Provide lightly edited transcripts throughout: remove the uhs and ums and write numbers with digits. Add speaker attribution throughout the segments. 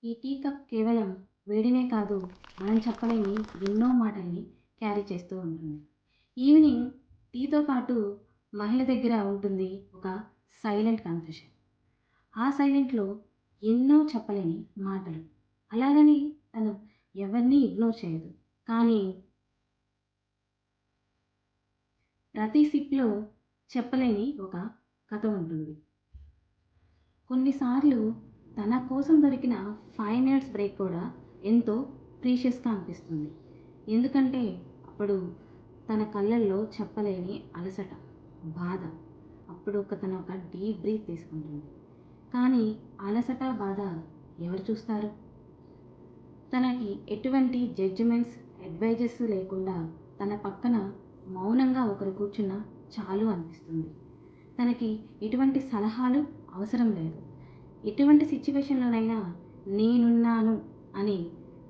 Speaker 1: ఈ tea cup కేవలం వేడినే కాదు, మనం చెప్పలేని ఎన్నో మాటల్ని క్యారీ చేస్తూ ఉంటుంది. ఈవినింగ్ టీతో పాటు మహిళ దగ్గర ఉంటుంది ఒక సైలెంట్ కన్ఫెషన్. ఆ సైలెంట్‌లో ఎన్నో చెప్పలేని మాటలు. అలాగని తను ఎవరిని ఇగ్నోర్ చేయదు. కానీ ప్రతి సిప్‌లో చెప్పలేని ఒక కథ ఉంటుంది. కొన్నిసార్లు తన కోసం దొరికిన 5 మినిట్స్ బ్రేక్ కూడా ఎంతో ప్రీషియస్‌గా అనిపిస్తుంది. ఎందుకంటే అప్పుడు తన కళ్ళల్లో చెప్పలేని అలసట, బాధ. అప్పుడు తను ఒక డీప్ బ్రీత్ తీసుకుంటుంది. కానీ అలసట, బాధ ఎవరు చూస్తారు? తనకి ఎటువంటి జడ్జిమెంట్స్, అడ్వైజెస్ లేకుండా తన పక్కన మౌనంగా ఒకరు కూర్చున్నా చాలు అనిపిస్తుంది. తనకి ఎటువంటి సలహాలు అవసరం లేదు. ఎటువంటి సిట్యుయేషన్‌లోనైనా నేనున్నాను అని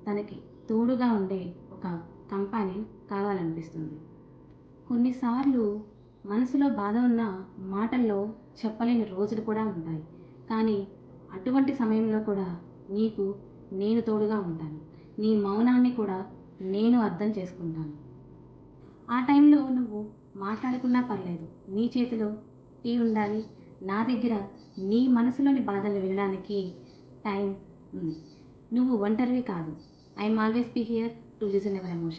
Speaker 1: తనకి తోడుగా ఉండే ఒక కంపానియన్ కావాలనిపిస్తుంది. కొన్నిసార్లు మనసులో బాధ ఉన్న మాటల్లో చెప్పలేని రోజులు కూడా ఉంటాయి. కానీ అటువంటి సమయంలో కూడా నీకు నేను తోడుగా ఉంటాను. నీ మౌనాన్ని కూడా నేను అర్థం చేసుకుంటాను. ఆ టైంలో నువ్వు మాట్లాడకున్నా పర్లేదు. నీ చేతిలో టీ ఉండాలి. నా దగ్గర నీ మనసులోని బాధలు వినడానికి టైం ఉంది. నువ్వు ఒంటరివి కాదు. I am always be here to listen your emotions.